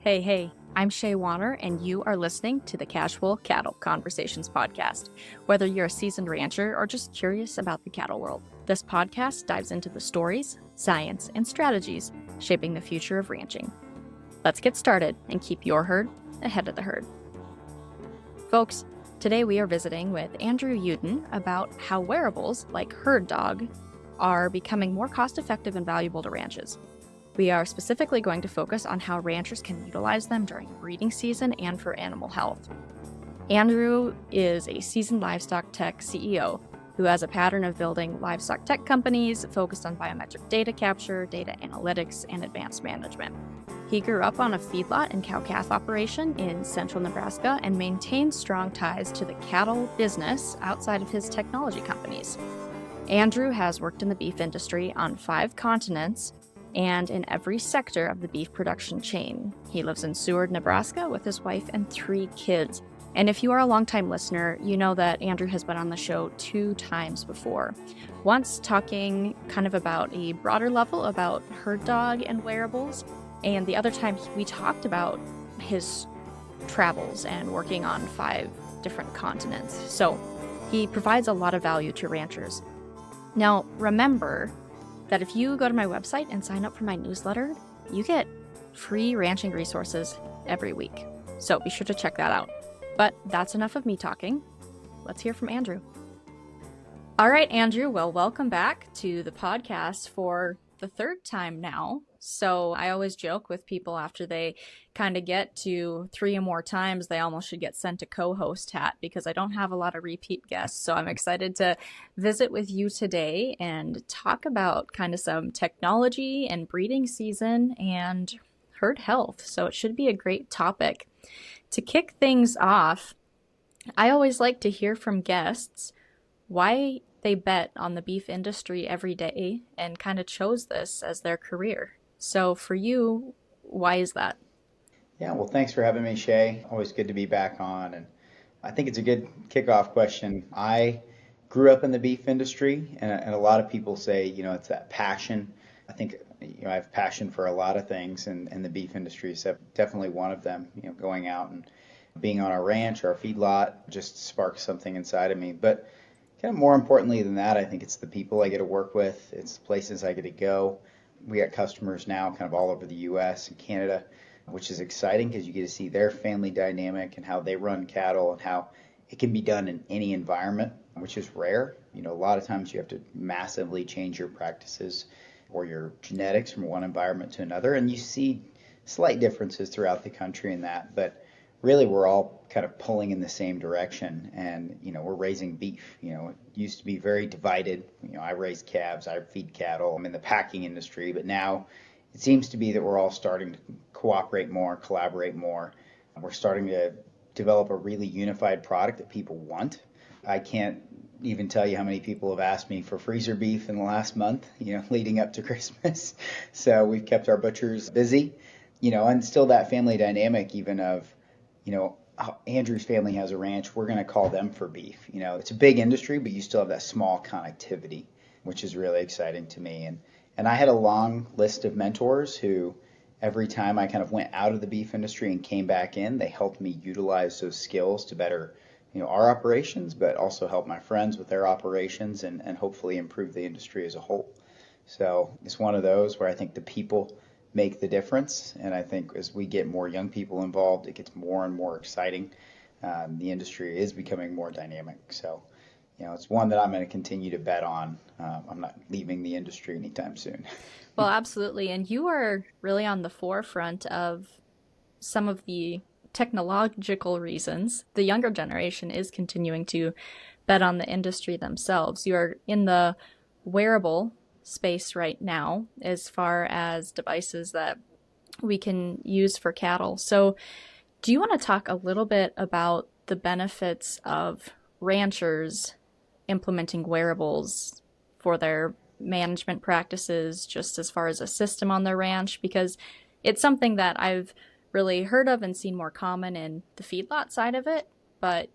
Hey, I'm Shaye Wanner, and you are listening to the Casual Cattle Conversations podcast. Whether you're a seasoned rancher or just curious about the cattle world, this podcast dives into the stories, science, and strategies shaping the future of ranching. Let's get started and keep your herd ahead of the herd. Folks, today we are visiting with Andrew Uden about how wearables like Herd Dog are becoming more cost-effective and valuable to ranches. We are specifically going to focus on how ranchers can utilize them during breeding season and for animal health. Andrew is a seasoned livestock tech CEO who has a pattern of building livestock tech companies focused on biometric data capture, data analytics, and advanced management. He grew up on a feedlot and cow-calf operation in central Nebraska and maintains strong ties to the cattle business outside of his technology companies. Andrew has worked in the beef industry on 5 continents and in every sector of the beef production chain. He lives in Seward, Nebraska with his wife and 3 kids. And if you are a longtime listener, you know that Andrew has been on the show 2 times before. Once talking kind of about a broader level about Herd Dog and wearables, and the other time we talked about his travels and working on 5 different continents. So he provides a lot of value to ranchers. Now, remember that if you go to my website and sign up for my newsletter, you get free ranching resources every week. So be sure to check that out. But that's enough of me talking. Let's hear from Andrew. All right, Andrew. Well, welcome back to the podcast for the 3rd time now. So I always joke with people after they kind of get to 3 or more times, they almost should get sent a co-host hat because I don't have a lot of repeat guests. So I'm excited to visit with you today and talk about kind of some technology and breeding season and herd health. So it should be a great topic. To kick things off, I always like to hear from guests why they bet on the beef industry every day and kind of chose this as their career. So for you, why is that? Yeah, well, thanks for having me, Shay. Always good to be back on. And I think it's a good kickoff question. I grew up in the beef industry, and a lot of people say, it's that passion. I think, I have passion for a lot of things, and the beef industry is definitely one of them. Going out and being on our ranch, our feedlot, just sparks something inside of me. But kind of more importantly than that, I think it's the people I get to work with. It's the places I get to go. We got customers now kind of all over the U.S. and Canada, which is exciting because you get to see their family dynamic and how they run cattle and how it can be done in any environment, which is rare. A lot of times you have to massively change your practices or your genetics from one environment to another, and you see slight differences throughout the country in that, but really we're all kind of pulling in the same direction, and we're raising beef. It used to be very divided. I raise calves, I feed cattle. I'm in the packing industry, but now it seems to be that we're all starting to cooperate more, collaborate more. We're starting to develop a really unified product that people want. I can't even tell you how many people have asked me for freezer beef in the last month, leading up to Christmas. So we've kept our butchers busy, and still that family dynamic even of, Andrew's family has a ranch, we're going to call them for beef. It's a big industry, but you still have that small connectivity, which is really exciting to me. And I had a long list of mentors who every time I kind of went out of the beef industry and came back in, they helped me utilize those skills to better, our operations, but also help my friends with their operations and hopefully improve the industry as a whole. So it's one of those where I think the people make the difference. And I think as we get more young people involved, it gets more and more exciting. The industry is becoming more dynamic. So, it's one that I'm going to continue to bet on. I'm not leaving the industry anytime soon. Well, absolutely. And you are really on the forefront of some of the technological reasons. The younger generation is continuing to bet on the industry themselves. You are in the wearable space right now as far as devices that we can use for cattle. So do you want to talk a little bit about the benefits of ranchers implementing wearables for their management practices, just as far as a system on their ranch? Because it's something that I've really heard of and seen more common in the feedlot side of it, but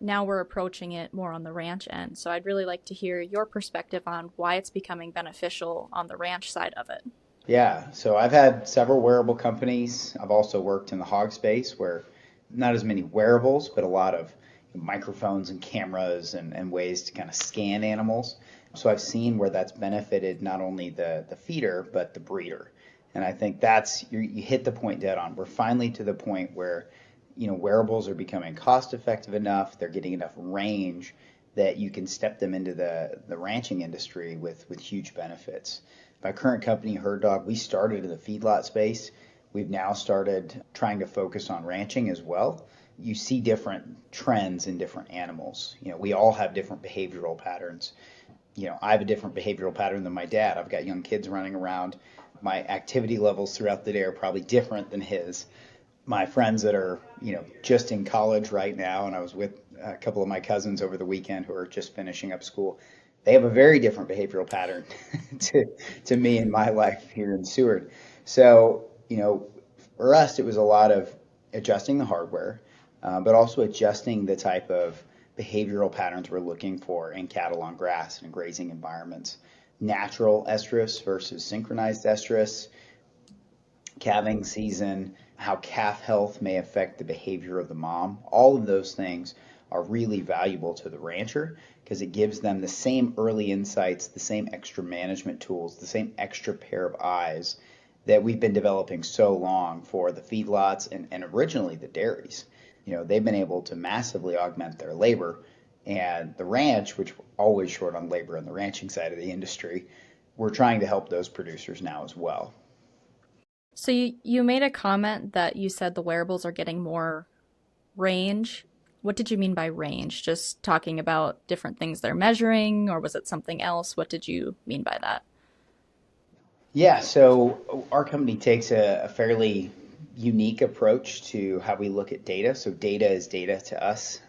now we're approaching it more on the ranch end. So I'd really like to hear your perspective on why it's becoming beneficial on the ranch side of it. Yeah, so I've had several wearable companies. I've also worked in the hog space where not as many wearables, but a lot of microphones and cameras and ways to kind of scan animals. So I've seen where that's benefited not only the feeder, but the breeder. And I think you hit the point dead on. We're finally to the point where, wearables are becoming cost effective enough, they're getting enough range that you can step them into the ranching industry with huge benefits. My current company, Herd Dog, we started in the feedlot space. We've now started trying to focus on ranching as well. You see different trends in different animals. We all have different behavioral patterns. I have a different behavioral pattern than my dad. I've got young kids running around. My activity levels throughout the day are probably different than his. My friends that are, just in college right now, and I was with a couple of my cousins over the weekend who are just finishing up school, they have a very different behavioral pattern to, to me in my life here in Seward. So, for us, it was a lot of adjusting the hardware, but also adjusting the type of behavioral patterns we're looking for in cattle on grass and grazing environments. Natural estrus versus synchronized estrus, calving season, how calf health may affect the behavior of the mom. All of those things are really valuable to the rancher because it gives them the same early insights, the same extra management tools, the same extra pair of eyes that we've been developing so long for the feedlots and originally the dairies. They've been able to massively augment their labor, and the ranch, which we're always short on labor on the ranching side of the industry, we're trying to help those producers now as well. So you made a comment that you said the wearables are getting more range. What did you mean by range? Just talking about different things they're measuring, or was it something else? What did you mean by that? Yeah, so our company takes a fairly unique approach to how we look at data. So data is data to us.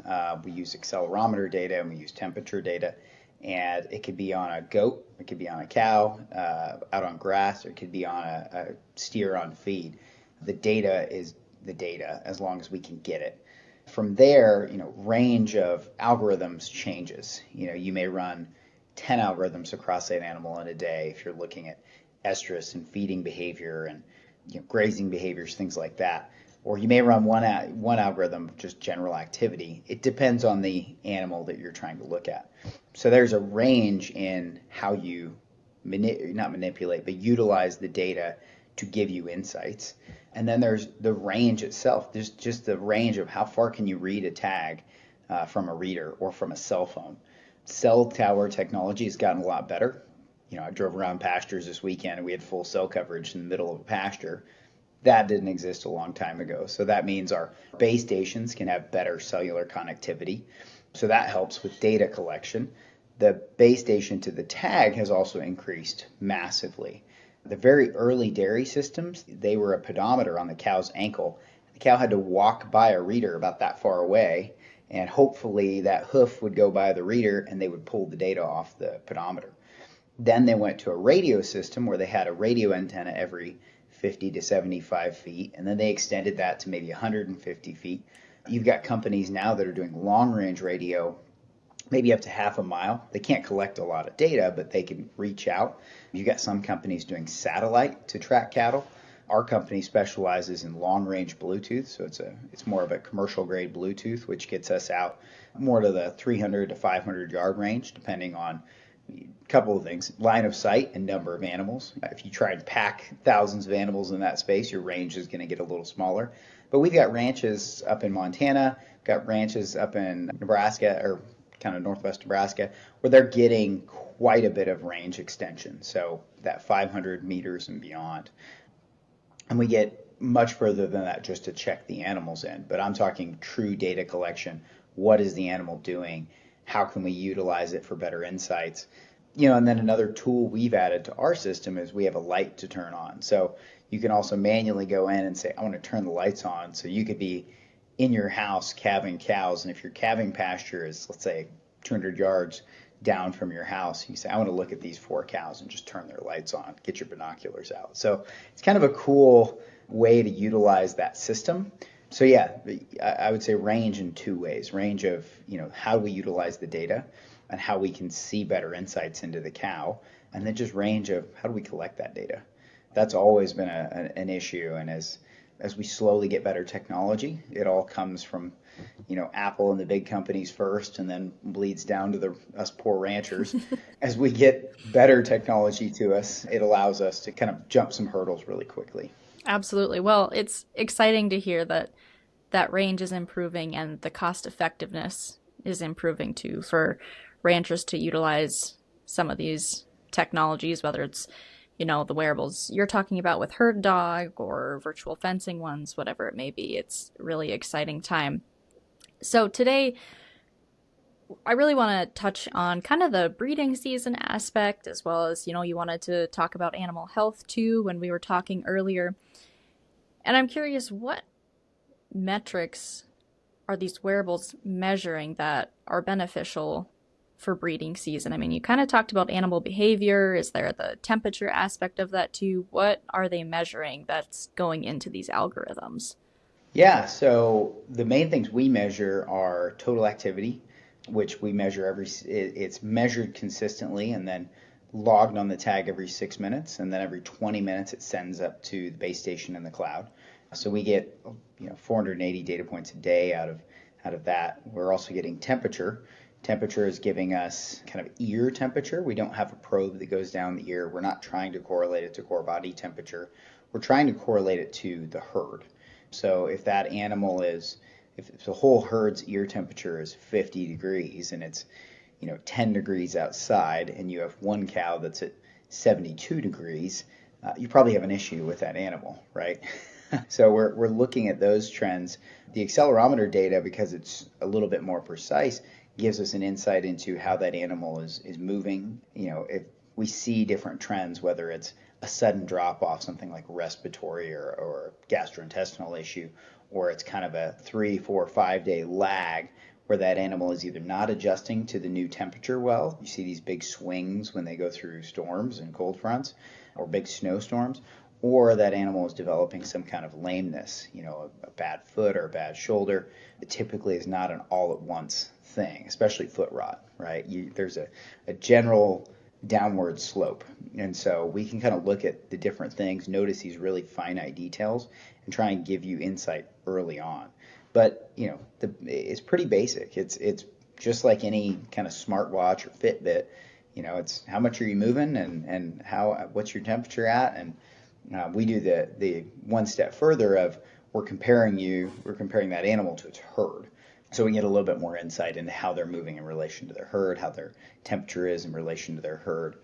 We use accelerometer data and we use temperature data, and it could be on a goat, it could be on a cow, out on grass, or it could be on a steer on feed. The data is the data as long as we can get it. From there, range of algorithms changes. You may run 10 algorithms across that animal in a day if you're looking at estrus and feeding behavior and grazing behaviors, things like that. Or you may run one algorithm, just general activity. It depends on the animal that you're trying to look at. So there's a range in how you not manipulate, but utilize the data to give you insights. And then there's the range itself. There's just the range of how far can you read a tag from a reader or from a cell phone. Cell tower technology has gotten a lot better. I drove around pastures this weekend and we had full cell coverage in the middle of a pasture. That didn't exist a long time ago. So that means our base stations can have better cellular connectivity. So that helps with data collection. The base station to the tag has also increased massively. The very early dairy systems, they were a pedometer on the cow's ankle. The cow had to walk by a reader about that far away, and hopefully that hoof would go by the reader and they would pull the data off the pedometer. Then they went to a radio system where they had a radio antenna every 50 to 75 feet, and then they extended that to maybe 150 feet. You've got companies now that are doing long range radio, maybe up to half a mile. They can't collect a lot of data, but they can reach out. You've got some companies doing satellite to track cattle. Our company specializes in long range Bluetooth, so it's more of a commercial grade Bluetooth, which gets us out more to the 300 to 500 yard range, depending on a couple of things: line of sight and number of animals. If you try and pack thousands of animals in that space, your range is going to get a little smaller. But we've got ranches up in Montana, got ranches up in Nebraska, or kind of northwest Nebraska, where they're getting quite a bit of range extension. So that 500 meters and beyond. And we get much further than that just to check the animals in. But I'm talking true data collection. What is the animal doing? How can we utilize it for better insights? And then another tool we've added to our system is we have a light to turn on. So you can also manually go in and say, I want to turn the lights on. So you could be in your house calving cows, and if your calving pasture is, let's say, 200 yards down from your house, you say, I want to look at these 4 cows, and just turn their lights on, get your binoculars out. So it's kind of a cool way to utilize that system. So yeah, I would say range in 2 ways. Range of, how do we utilize the data and how we can see better insights into the cow, and then just range of how do we collect that data. That's always been an issue. And as we slowly get better technology, it all comes from, Apple and the big companies first, and then bleeds down to us poor ranchers. As we get better technology to us, it allows us to kind of jump some hurdles really quickly. Absolutely. Well, it's exciting to hear that that range is improving and the cost effectiveness is improving too for ranchers to utilize some of these technologies, whether it's, the wearables you're talking about with Herd Dog or virtual fencing ones, whatever it may be. It's really exciting time. So today, I really want to touch on kind of the breeding season aspect, as well as, you wanted to talk about animal health too when we were talking earlier. And I'm curious, what metrics are these wearables measuring that are beneficial for breeding season? I mean, you kind of talked about animal behavior. Is there the temperature aspect of that too? What are they measuring that's going into these algorithms? Yeah, so the main things we measure are total activity, which we measure it's measured consistently and then logged on the tag every 6 minutes, and then every 20 minutes it sends up to the base station in the cloud. So we get 480 data points a day out of that. We're also getting temperature. Temperature is giving us kind of ear temperature. We don't have a probe that goes down the ear. We're not trying to correlate it to core body temperature. We're trying to correlate it to the herd. So if that animal if the whole herd's ear temperature is 50 degrees and it's 10 degrees outside, and you have one cow that's at 72 degrees, you probably have an issue with that animal, right? So we're looking at those trends. The accelerometer data, because it's a little bit more precise, gives us an insight into how that animal is moving. If we see different trends, whether it's a sudden drop off, something like respiratory or gastrointestinal issue, or it's kind of a 3, 4, 5 day lag where that animal is either not adjusting to the new temperature well. You see these big swings when they go through storms and cold fronts or big snowstorms, or that animal is developing some kind of lameness, a bad foot or a bad shoulder. It typically is not an all at once thing, especially foot rot, right? There's a general downward slope. And so we can kind of look at the different things, notice these really finite details, and try and give you insight early on. But, it's pretty basic. It's just like any kind of smartwatch or Fitbit. It's how much are you moving, and what's your temperature at, and we do the one step further of we're comparing that animal to its herd. So we get a little bit more insight into how they're moving in relation to their herd, how their temperature is in relation to their herd,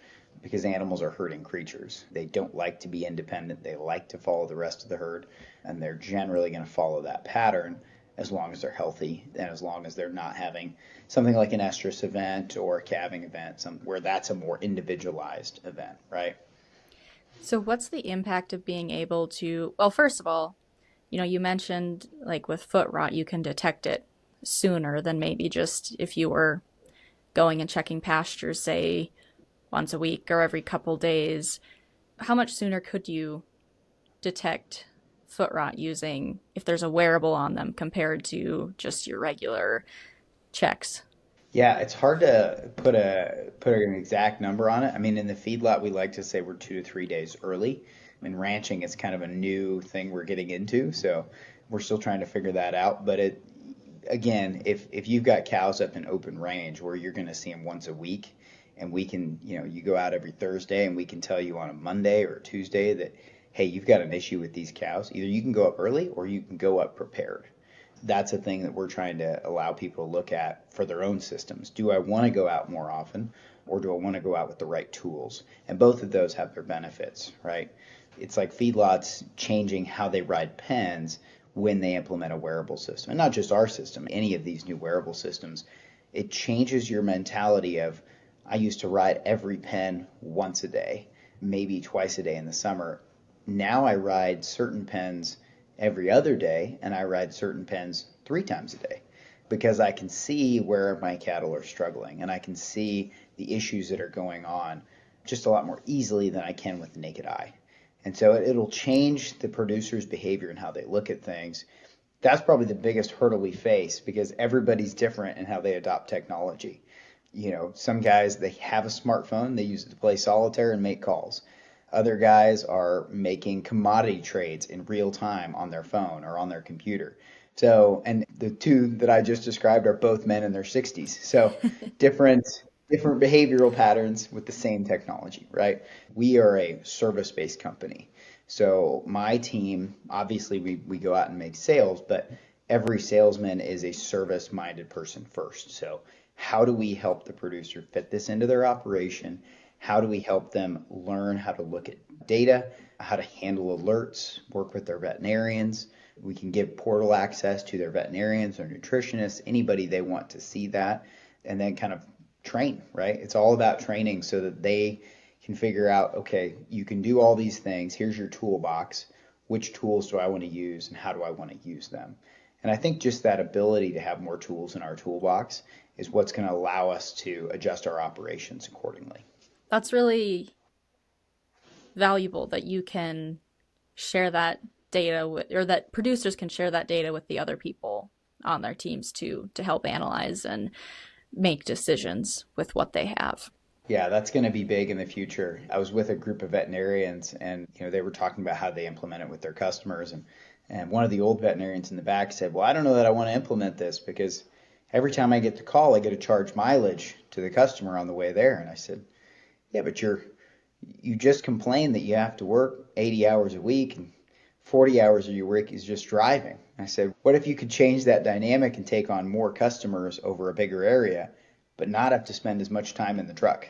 because animals are herding creatures. They don't like to be independent. They like to follow the rest of the herd, and they're generally going to follow that pattern as long as they're healthy and as long as they're not having something like an estrus event or a calving event, where that's a more individualized event, right? So, what's the impact of being able to, well, first of all, you mentioned like with foot rot, you can detect it sooner than maybe just if you were going and checking pastures, say, once a week or every couple days. How much sooner could you detect foot rot using if there's a wearable on them compared to just your regular checks? Yeah, it's hard to put an exact number on it. I mean, in the feedlot, we like to say we're 2 to 3 days early. In ranching, it's kind of a new thing we're getting into, so we're still trying to figure that out. But again, if you've got cows up in open range where you're going to see them once a week, and we can, you go out every Thursday, and we can tell you on a Monday or a Tuesday that, hey, you've got an issue with these cows. Either you can go up early or you can go up prepared. That's a thing that we're trying to allow people to look at for their own systems. Do I want to go out more often, or do I want to go out with the right tools? And both of those have their benefits, right? It's like feedlots changing how they ride pens when they implement a wearable system. And not just our system, any of these new wearable systems. It changes your mentality of, I used to ride every pen once a day, maybe twice a day in the summer. Now I ride certain pens every other day, and I ride certain pens 3 times a day, because I can see where my cattle are struggling, and I can see the issues that are going on just a lot more easily than I can with the naked eye. And so it'll change the producer's behavior and how they look at things. That's probably the biggest hurdle we face, because everybody's different in how they adopt technology. Some guys, they have a smartphone, they use it to play solitaire and make calls. Other guys are making commodity trades in real time on their phone or on their computer. So, and the two that I just described are both men in their 60s. So, different different behavioral patterns with the same technology, right? We are a service-based company. So, my team, obviously we go out and make sales, but every salesman is a service-minded person first. So, how do we help the producer fit this into their operation? How do we help them learn how to look at data, how to handle alerts, work with their veterinarians? We can give portal access to their veterinarians or nutritionists, anybody they want to see that, and then kind of train, right? It's all about training so that they can figure out, okay, you can do all these things. Here's your toolbox. Which tools do I want to use and how do I want to use them? And I think just that ability to have more tools in our toolbox is what's going to allow us to adjust our operations accordingly. That's really valuable that you can share that data with, or that producers can share that data with the other people on their teams to help analyze and make decisions with what they have. Yeah, that's going to be big in the future. I was with a group of veterinarians and they were talking about how they implement it with their customers and one of the old veterinarians in the back said, "Well, I don't know that I want to implement this because every time I get to call, I get to charge mileage to the customer on the way there." And I said, "Yeah, but you just complained that you have to work 80 hours a week and 40 hours of your week is just driving." I said, "What if you could change that dynamic and take on more customers over a bigger area, but not have to spend as much time in the truck?"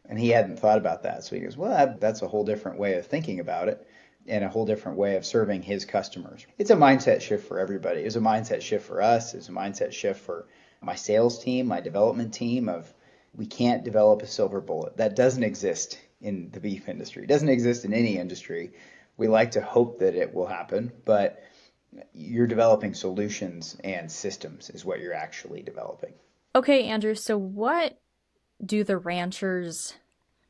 And he hadn't thought about that. So he goes, "Well, that's a whole different way of thinking about it and a whole different way of serving his customers." It's a mindset shift for everybody. It was a mindset shift for us. It's a mindset shift for my sales team, my development team of we can't develop a silver bullet. That doesn't exist in the beef industry. It doesn't exist in any industry. We like to hope that it will happen, but you're developing solutions and systems is what you're actually developing. Okay, Andrew, so what do the ranchers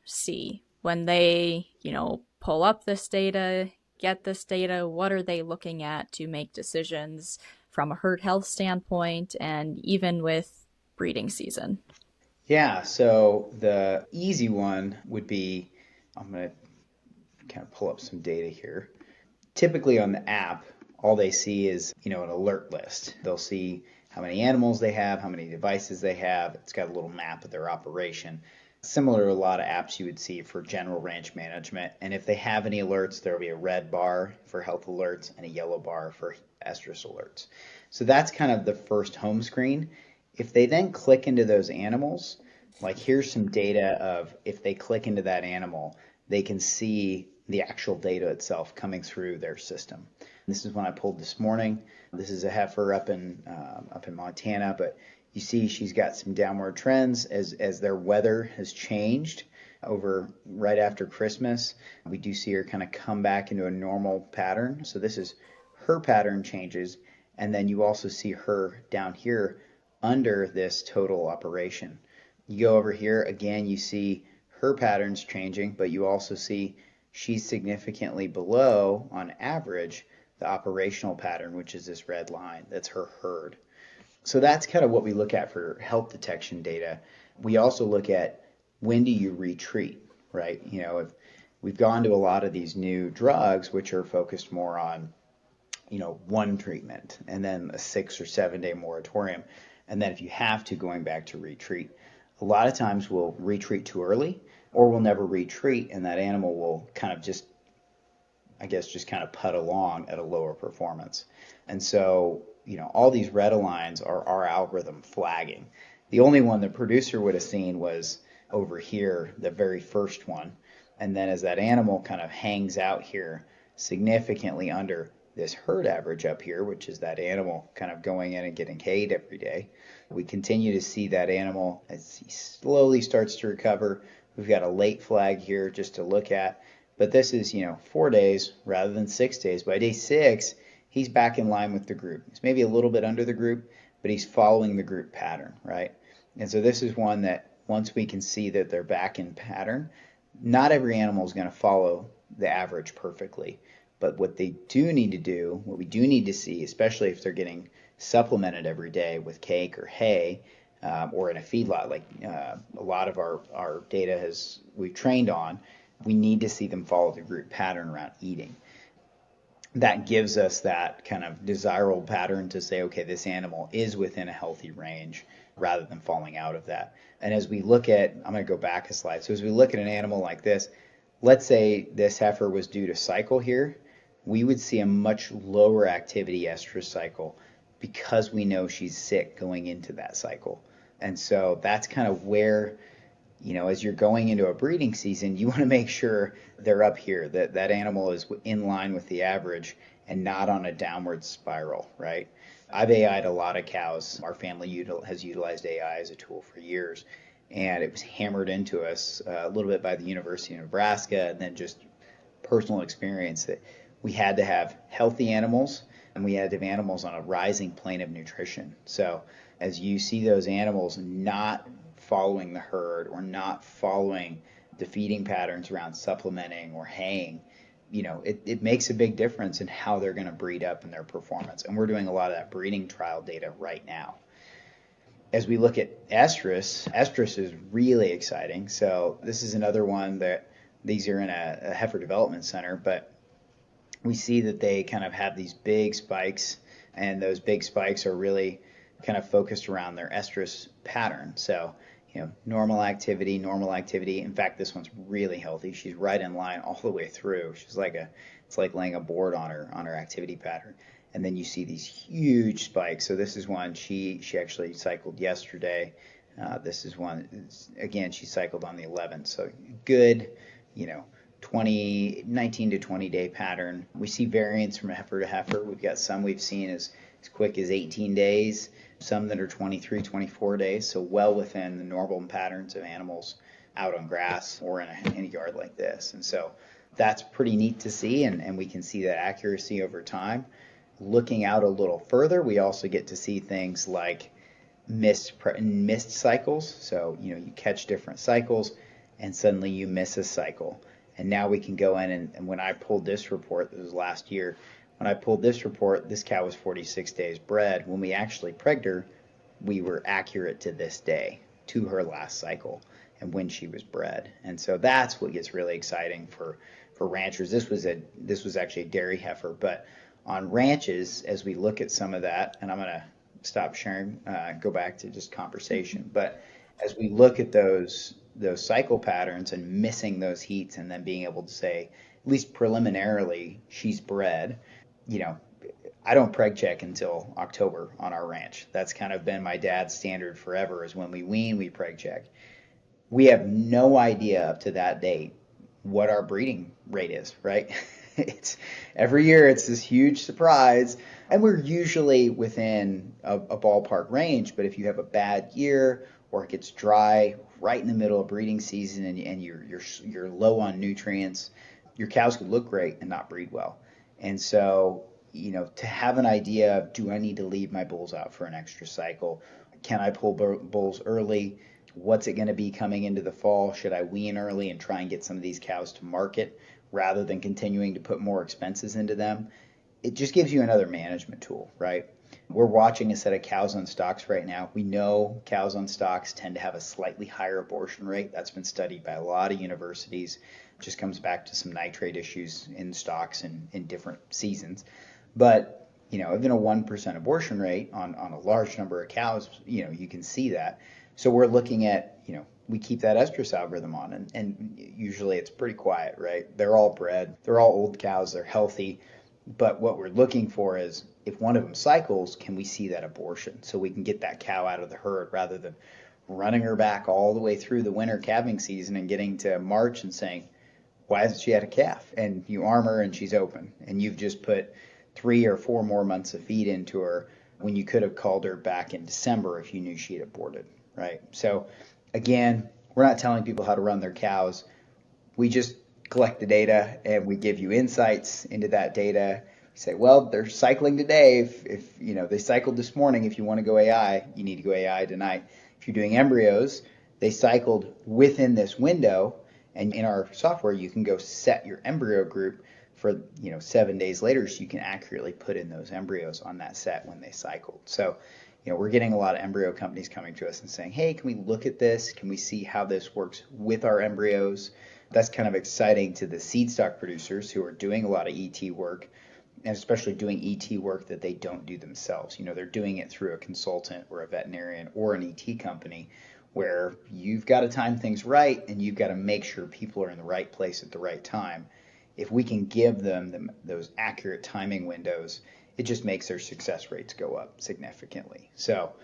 see when they, pull up this data, get this data? What are they looking at to make decisions from a herd health standpoint and even with breeding season? Yeah, so the easy one would be I'm going to kind of pull up some data here. Typically on the app, all they see is, an alert list. They'll see how many animals they have, how many devices they have. It's got a little map of their operation. Similar to a lot of apps you would see for general ranch management. And if they have any alerts, there'll be a red bar for health alerts and a yellow bar for estrus alerts. So that's kind of the first home screen. If they then click into those animals, like here's some data of if they click into that animal, they can see the actual data itself coming through their system. This is one I pulled this morning. This is a heifer up in Montana, but you see she's got some downward trends as their weather has changed over right after Christmas. We do see her kind of come back into a normal pattern. So this is her pattern changes, and then you also see her down here under this total operation. You go over here again, you see her patterns changing, but you also see she's significantly below, on average, the operational pattern, which is this red line. That's her herd. So that's kind of what we look at for health detection data. We also look at when do you retreat, right? If we've gone to a lot of these new drugs, which are focused more on, one treatment and then a 6 or 7 day moratorium. And then if you have to, going back to retreat. A lot of times we'll retreat too early or we'll never retreat and that animal will kind of just kind of put along at a lower performance. And so, all these red lines are our algorithm flagging. The only one the producer would have seen was over here, the very first one. And then as that animal kind of hangs out here significantly under this herd average up here, which is that animal kind of going in and getting K'd every day, we continue to see that animal as he slowly starts to recover. We've got a late flag here just to look at. But this is, 4 days rather than 6 days. By day 6, he's back in line with the group. He's maybe a little bit under the group, but he's following the group pattern, right? And so this is one that once we can see that they're back in pattern, not every animal is going to follow the average perfectly. But what we do need to see, especially if they're getting supplemented every day with cake or hay, or in a feedlot, like a lot of our data we've trained on, we need to see them follow the group pattern around eating. That gives us that kind of desirable pattern to say, okay, this animal is within a healthy range rather than falling out of that. And as we look at, I'm going to go back a slide. So as we look at an animal like this, let's say this heifer was due to cycle here, we would see a much lower activity estrus cycle because we know she's sick going into that cycle. And so that's kind of where, as you're going into a breeding season, you want to make sure they're up here, that that animal is in line with the average and not on a downward spiral, right? I've AI'd a lot of cows. Our family has utilized AI as a tool for years, and it was hammered into us a little bit by the University of Nebraska, and then just personal experience that we had to have healthy animals and we had to have animals on a rising plane of nutrition. So as you see those animals not following the herd or not following the feeding patterns around supplementing or haying, it makes a big difference in how they're going to breed up in their performance. And we're doing a lot of that breeding trial data right now. As we look at estrus is really exciting. So this is another one that these are in a heifer development center, but we see that they kind of have these big spikes, and those big spikes are really kind of focused around their estrus pattern. So, normal activity. In fact, this one's really healthy. She's right in line all the way through. She's it's like laying a board on her activity pattern. And then you see these huge spikes. So this is one she actually cycled yesterday. This is one, again, she cycled on the 11th. So good, 19 to 20 day pattern. We see variance from heifer to heifer. We've got some we've seen as quick as 18 days, some that are 23, 24 days, so well within the normal patterns of animals out on grass or in a yard like this. And so that's pretty neat to see, and we can see that accuracy over time. Looking out a little further, we also get to see things like missed cycles. So, you catch different cycles and suddenly you miss a cycle. And now we can go in and when I pulled this report, this was last year, when I pulled this report, this cow was 46 days bred. When we actually pregged her, we were accurate to this day, to her last cycle and when she was bred. And so that's what gets really exciting for ranchers. This was actually a dairy heifer, but on ranches, as we look at some of that, and I'm going to stop sharing, go back to just conversation, but as we look at those cycle patterns and missing those heats and then being able to say, at least preliminarily, she's bred, I don't preg check until October on our ranch. That's kind of been my dad's standard forever, is when we wean, we preg check. We have no idea up to that date what our breeding rate is, right? It's every year it's this huge surprise, and we're usually within a ballpark range. But if you have a bad year or it gets dry right in the middle of breeding season and you're low on nutrients, your cows could look great and not breed well. And so, to have an idea of, do I need to leave my bulls out for an extra cycle? Can I pull bulls early? What's it going to be coming into the fall? Should I wean early and try and get some of these cows to market rather than continuing to put more expenses into them? It just gives you another management tool, right? We're watching a set of cows on stocks right now. We know cows on stocks tend to have a slightly higher abortion rate. That's been studied by a lot of universities. It just comes back to some nitrate issues in stocks in different seasons. But, even a 1% abortion rate on a large number of cows, you can see that. So we're looking at, we keep that estrus algorithm on, and usually it's pretty quiet, right? They're all bred, they're all old cows, they're healthy. But what we're looking for is, if one of them cycles, can we see that abortion so we can get that cow out of the herd rather than running her back all the way through the winter calving season and getting to March and saying, why hasn't she had a calf? And you arm her and she's open, and you've just put 3 or 4 more months of feed into her when you could have called her back in December if you knew she had aborted, right? So again, we're not telling people how to run their cows. We just collect the data and we give you insights into that data. You say, well, they're cycling today. If they cycled this morning, if you want to go AI, you need to go AI tonight. If you're doing embryos, they cycled within this window, and in our software you can go set your embryo group for 7 days later, so you can accurately put in those embryos on that set when they cycled. So we're getting a lot of embryo companies coming to us and saying, hey, can we look at this? Can we see how this works with our embryos? that's kind of exciting to the seed stock producers who are doing a lot of ET work, and especially doing ET work that they don't do themselves. They're doing it through a consultant or a veterinarian or an ET company, where you've got to time things right and you've got to make sure people are in the right place at the right time. If we can give them those accurate timing windows, it just makes their success rates go up significantly. So,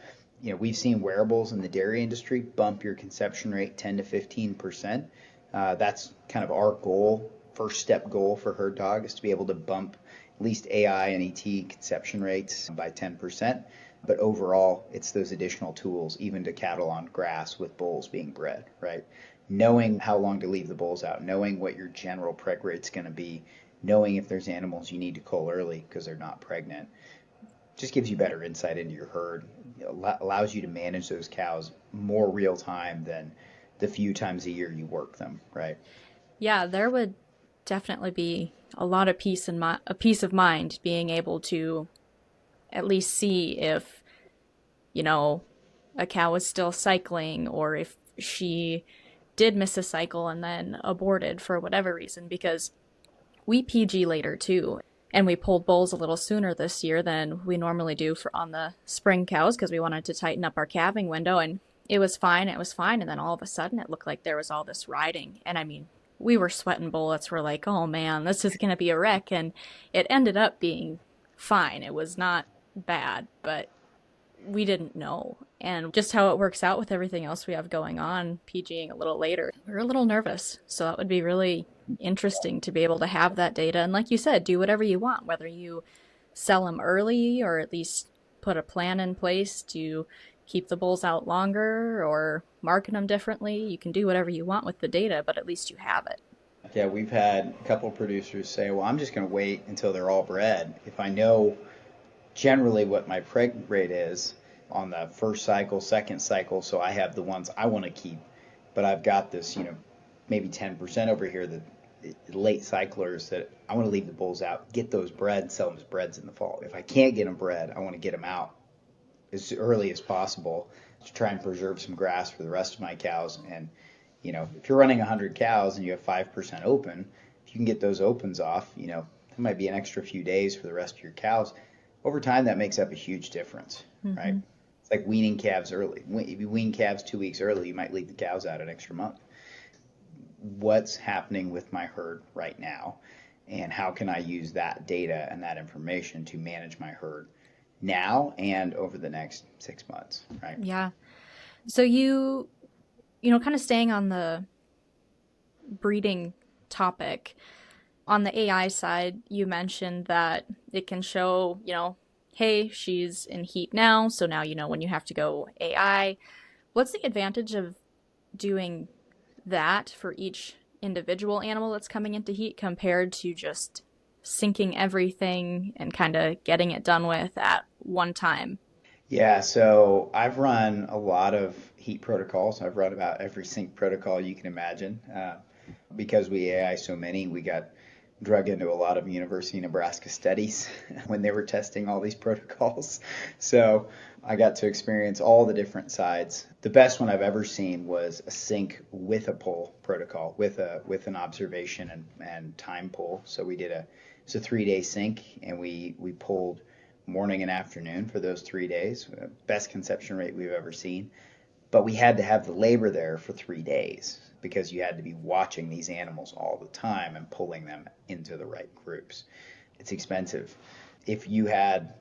we've seen wearables in the dairy industry bump your conception rate 10 to 15%. That's kind of our goal, first step goal for herd dog, is to be able to bump at least AI and ET conception rates by 10%. But overall, it's those additional tools, even to cattle on grass with bulls being bred, right? Knowing how long to leave the bulls out, knowing what your general preg rate's going to be, knowing if there's animals you need to cull early because they're not pregnant, just gives you better insight into your herd. Allows you to manage those cows more real time than the few times a year you work them, right? Yeah, there would definitely be a lot of a peace of mind being able to at least see if, you know, a cow is still cycling or if she did miss a cycle and then aborted for whatever reason, because we PG later too. And we pulled bulls a little sooner this year than we normally do for on the spring cows because we wanted to tighten up our calving window, and it was fine. And then all of a sudden it looked like there was all this riding. And I mean, we were sweating bullets. We're like, oh man, this is going to be a wreck. And it ended up being fine. It was not bad, but we didn't know. And just how it works out with everything else we have going on, PGing a little later, we're a little nervous. So that would be really interesting to be able to have that data. And like you said, do whatever you want, whether you sell them early or at least put a plan in place to keep the bulls out longer or market them differently. You can do whatever you want with the data, but at least you have it. Yeah, we've had a couple of producers say, well, I'm just going to wait until they're all bred. If I know generally what my preg rate is on the first cycle, second cycle, so I have the ones I want to keep, but I've got this, maybe 10% over here, the late cyclers that I want to leave the bulls out, get those bred, sell them as breds in the fall. If I can't get them bred, I want to get them out as early as possible to try and preserve some grass for the rest of my cows. And, if you're running 100 cows and you have 5% open, if you can get those opens off, that might be an extra few days for the rest of your cows. Over time, that makes up a huge difference, right? It's like weaning calves early. If you wean calves 2 weeks early, you might leave the cows out an extra month. What's happening with my herd right now, and how can I use that data and that information to manage my herd now and over the next 6 months, right? Yeah. So kind of staying on the breeding topic, on the AI side, you mentioned that it can show, hey, she's in heat now, so now you know when you have to go AI. What's the advantage of doing that for each individual animal that's coming into heat compared to just syncing everything and kind of getting it done with at one time? Yeah, so I've run a lot of heat protocols. I've run about every sync protocol you can imagine. Because we AI so many, we got drug into a lot of University of Nebraska studies when they were testing all these protocols. So I got to experience all the different sides. The best one I've ever seen was a sync with a pull protocol, with an observation and time pull. So it's a 3-day sync, and we pulled morning and afternoon for those 3 days. Best conception rate we've ever seen. But we had to have the labor there for 3 days because you had to be watching these animals all the time and pulling them into the right groups. It's expensive. If you had,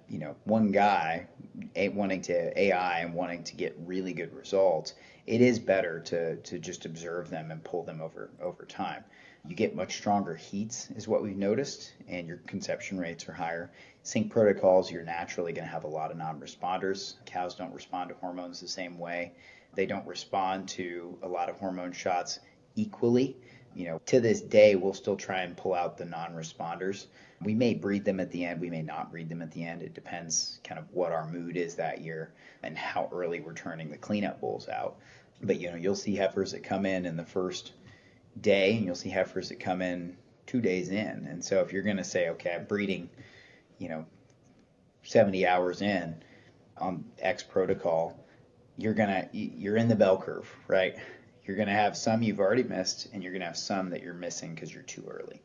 one guy wanting to AI and wanting to get really good results, it is better to just observe them and pull them over time. You get much stronger heats is what we've noticed, and your conception rates are higher. Sync protocols, you're naturally going to have a lot of non-responders. Cows don't respond to hormones the same way. They don't respond to a lot of hormone shots equally. To this day, we'll still try and pull out the non-responders. We may breed them at the end. We may not breed them at the end. It depends kind of what our mood is that year and how early we're turning the cleanup bulls out. But, you'll see heifers that come in the first day, and you'll see heifers that come in 2 days in. And so if you're going to say, okay, I'm breeding, 70 hours in on X protocol, you're in the bell curve, right? You're going to have some you've already missed, and you're going to have some that you're missing because you're too early.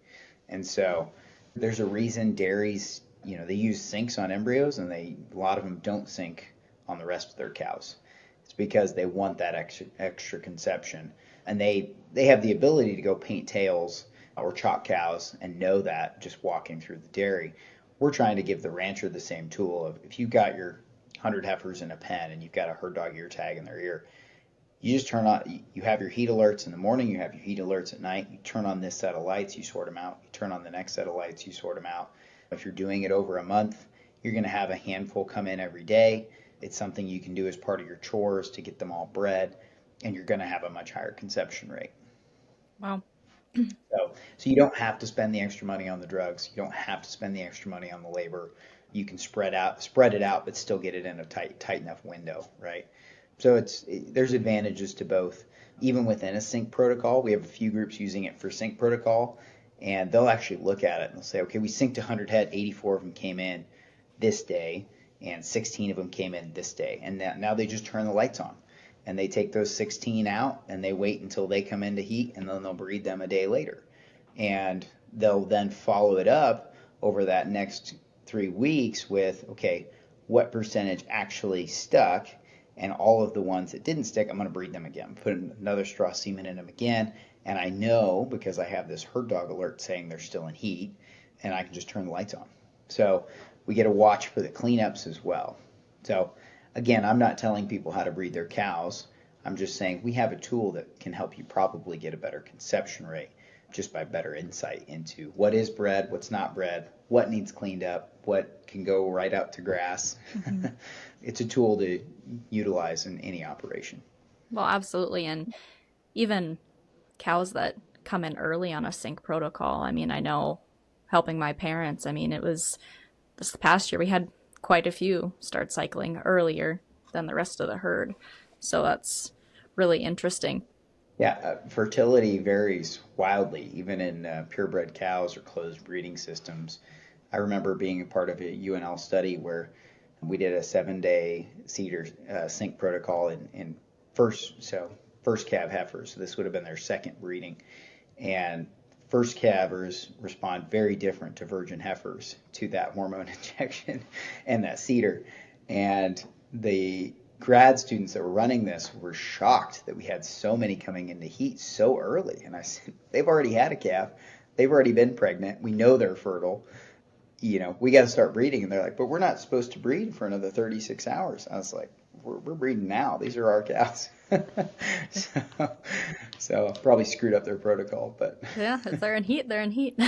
And so there's a reason dairies, they use sinks on embryos, and a lot of them don't sink on the rest of their cows. It's because they want that extra conception, and they have the ability to go paint tails or chalk cows and know that just walking through the dairy. We're trying to give the rancher the same tool of, if you've got your 100 heifers in a pen and you've got a herd dog ear tag in their ear, you just turn on, you have your heat alerts in the morning, you have your heat alerts at night, you turn on this set of lights, you sort them out, you turn on the next set of lights, you sort them out. If you're doing it over a month, you're going to have a handful come in every day. It's something you can do as part of your chores to get them all bred, and you're going to have a much higher conception rate. Wow. So you don't have to spend the extra money on the drugs. You don't have to spend the extra money on the labor. You can spread it out, but still get it in a tight enough window, right? So there's advantages to both. Even within a sync protocol, we have a few groups using it for sync protocol, and they'll actually look at it and they'll say, okay, we synced 100 head, 84 of them came in this day, and 16 of them came in this day. And now they just turn the lights on, and they take those 16 out, and they wait until they come into heat, and then they'll breed them a day later. And they'll then follow it up over that next 3 weeks with, okay, what percentage actually stuck? And all of the ones that didn't stick, I'm going to breed them again, put another straw semen in them again. And I know, because I have this herd dog alert saying they're still in heat, and I can just turn the lights on. So we get a watch for the cleanups as well. So again, I'm not telling people how to breed their cows. I'm just saying we have a tool that can help you probably get a better conception rate just by better insight into what is bred, what's not bred, what needs cleaned up, what can go right out to grass. Mm-hmm. It's a tool to utilize in any operation. Well, absolutely. And even cows that come in early on a sync protocol, I mean, I know helping my parents, I mean, it was this past year we had quite a few start cycling earlier than the rest of the herd. So that's really interesting. Yeah, fertility varies wildly, even in purebred cows or closed breeding systems. I remember being a part of a UNL study where we did a 7-day cedar sync protocol in first calf heifers. So this would have been their second breeding. And first calvers respond very different to virgin heifers to that hormone injection and that cedar. And the grad students that were running this were shocked that we had so many coming into heat so early. And I said, they've already had a calf. They've already been pregnant. We know they're fertile. We got to start breeding. And they're like, but we're not supposed to breed for another 36 hours. I was like, we're breeding now. These are our cows. So probably screwed up their protocol, but yeah, if they're in heat, they're in heat.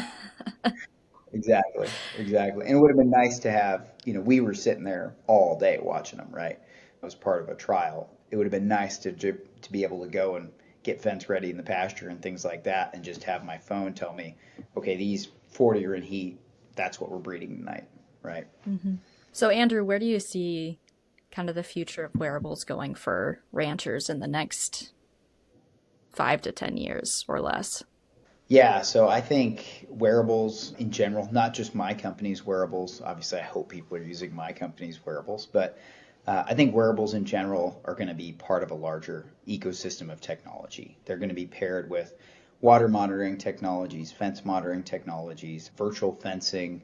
Exactly. And it would have been nice to have, we were sitting there all day watching them, right? It was part of a trial. It would have been nice to be able to go and get fence ready in the pasture and things like that, and just have my phone tell me, okay, these 40 are in heat. That's what we're breeding tonight, right? Mm-hmm. So Andrew, where do you see kind of the future of wearables going for ranchers in the next 5 to 10 years or less? Yeah, so I think wearables in general, not just my company's wearables. Obviously, I hope people are using my company's wearables, but I think wearables in general are going to be part of a larger ecosystem of technology. They're going to be paired with water monitoring technologies, fence monitoring technologies, virtual fencing,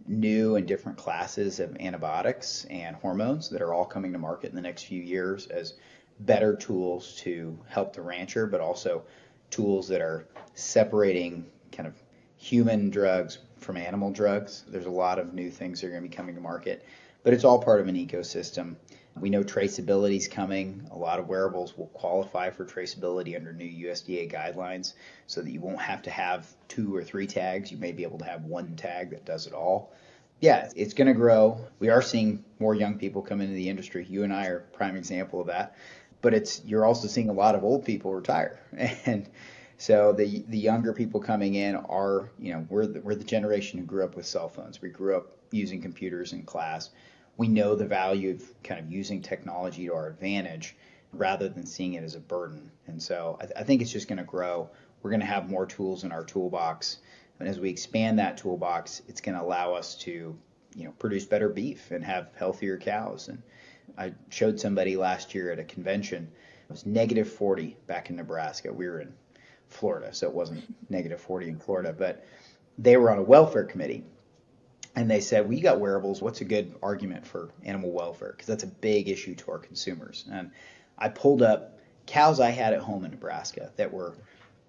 new and different classes of antibiotics and hormones that are all coming to market in the next few years as better tools to help the rancher, but also tools that are separating kind of human drugs from animal drugs. There's a lot of new things that are going to be coming to market, but it's all part of an ecosystem. We know traceability is coming. A lot of wearables will qualify for traceability under new USDA guidelines so that you won't have to have 2 or 3 tags. You may be able to have one tag that does it all. Yeah, it's going to grow. We are seeing more young people come into the industry. You and I are a prime example of that. But you're also seeing a lot of old people retire. And so the younger people coming in are, we're the generation who grew up with cell phones. We grew up using computers in class. We know the value of kind of using technology to our advantage rather than seeing it as a burden. And so I think it's just going to grow. We're going to have more tools in our toolbox. And as we expand that toolbox, it's going to allow us to, produce better beef and have healthier cows. And I showed somebody last year at a convention It was negative 40 back in Nebraska. We were in Florida, so it wasn't negative 40 in Florida, but they were on a welfare committee. And they said, well, you got wearables. What's a good argument for animal welfare? Because that's a big issue to our consumers. And I pulled up cows I had at home in Nebraska that were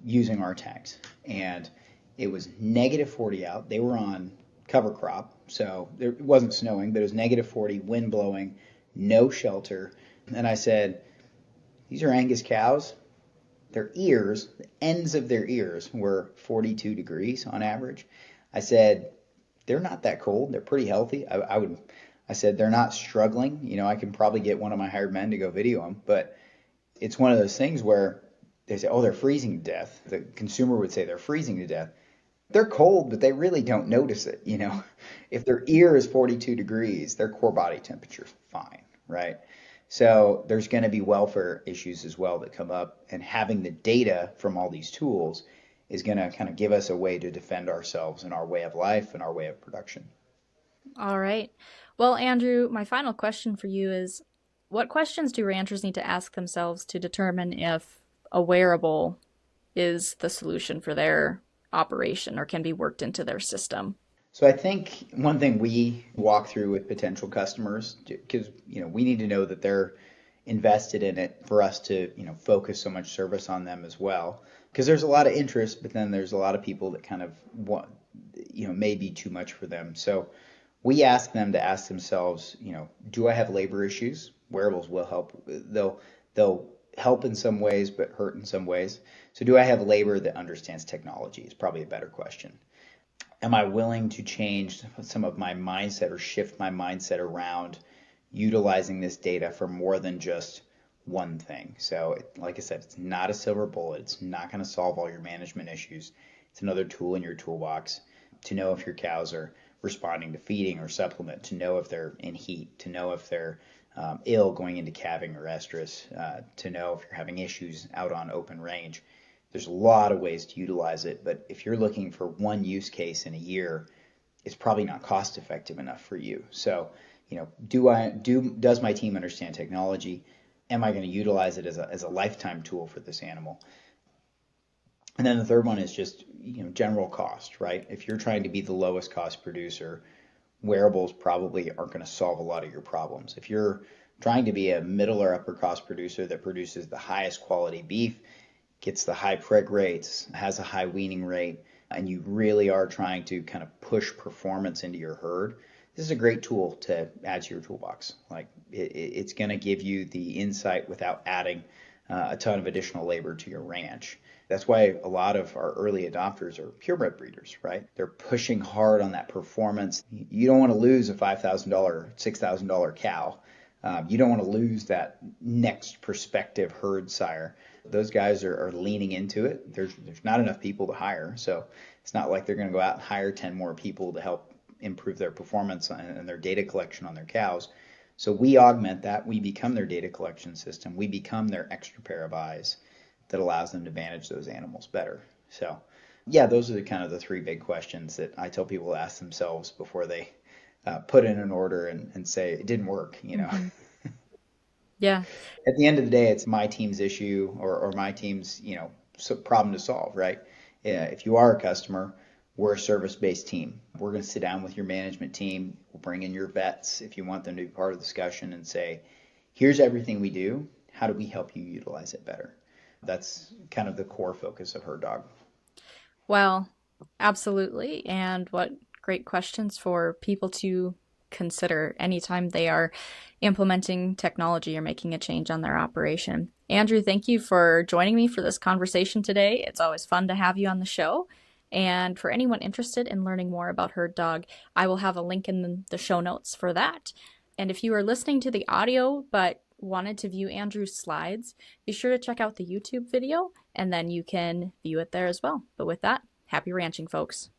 using our tags. And it was negative 40 out. They were on cover crop. So it wasn't snowing, but it was negative 40, wind blowing, no shelter. And I said, these are Angus cows. Their ears, the ends of their ears were 42 degrees on average. I said, they're not that cold. They're pretty healthy. I said, they're not struggling. You know, I can probably get one of my hired men to go video them, but it's one of those things where they say, oh, they're freezing to death. The consumer would say they're freezing to death. They're cold, but they really don't notice it. You know, if their ear is 42 degrees, their core body temperature is fine, right? So there's going to be welfare issues as well that come up, and having the data from all these tools is going to kind of give us a way to defend ourselves and our way of life and our way of production. All right. Well, Andrew, my final question for you is, what questions do ranchers need to ask themselves to determine if a wearable is the solution for their operation or can be worked into their system? So I think one thing we walk through with potential customers, because we need to know that they're invested in it for us to focus so much service on them as well. Because there's a lot of interest, but then there's a lot of people that kind of want, may be too much for them. So we ask them to ask themselves, do I have labor issues? Wearables will help. They'll help in some ways, but hurt in some ways. So do I have labor that understands technology? Is probably a better question. Am I willing to change some of my mindset or shift my mindset around utilizing this data for more than just one thing? So, like I said, it's not a silver bullet. It's not going to solve all your management issues. It's another tool in your toolbox to know if your cows are responding to feeding or supplement, to know if they're in heat, to know if they're ill going into calving or estrus, to know if you're having issues out on open range. There's a lot of ways to utilize it, but if you're looking for one use case in a year, it's probably not cost effective enough for you. So, does my team understand technology? Am I going to utilize it as a lifetime tool for this animal? And then the third one is just, general cost, right? If you're trying to be the lowest cost producer, wearables probably aren't going to solve a lot of your problems. If you're trying to be a middle or upper cost producer that produces the highest quality beef, gets the high preg rates, has a high weaning rate, and you really are trying to kind of push performance into your herd, this is a great tool to add to your toolbox. Like it's going to give you the insight without adding a ton of additional labor to your ranch. That's why a lot of our early adopters are purebred breeders, right? They're pushing hard on that performance. You don't want to lose a $5,000, $6,000 cow. You don't want to lose that next prospective herd sire. Those guys are leaning into it. There's not enough people to hire, so it's not like they're going to go out and hire 10 more people to help improve their performance and their data collection on their cows. So we augment that. We become their data collection system. We become their extra pair of eyes that allows them to manage those animals better. So yeah, those are kind of the three big questions that I tell people to ask themselves before they put in an order and say it didn't work. Mm-hmm. Yeah. At the end of the day, it's my team's issue or my team's problem to solve, right? If you are a customer, we're a service-based team. We're going to sit down with your management team. We'll bring in your vets if you want them to be part of the discussion and say, here's everything we do. How do we help you utilize it better? That's kind of the core focus of Herd Dog. Well, absolutely. And what great questions for people to consider anytime they are implementing technology or making a change on their operation. Andrew, thank you for joining me for this conversation today. It's always fun to have you on the show. And for anyone interested in learning more about Herd Dog, I will have a link in the show notes for that. And if you are listening to the audio but wanted to view Andrew's slides, be sure to check out the YouTube video and then you can view it there as well. But with that, happy ranching, folks.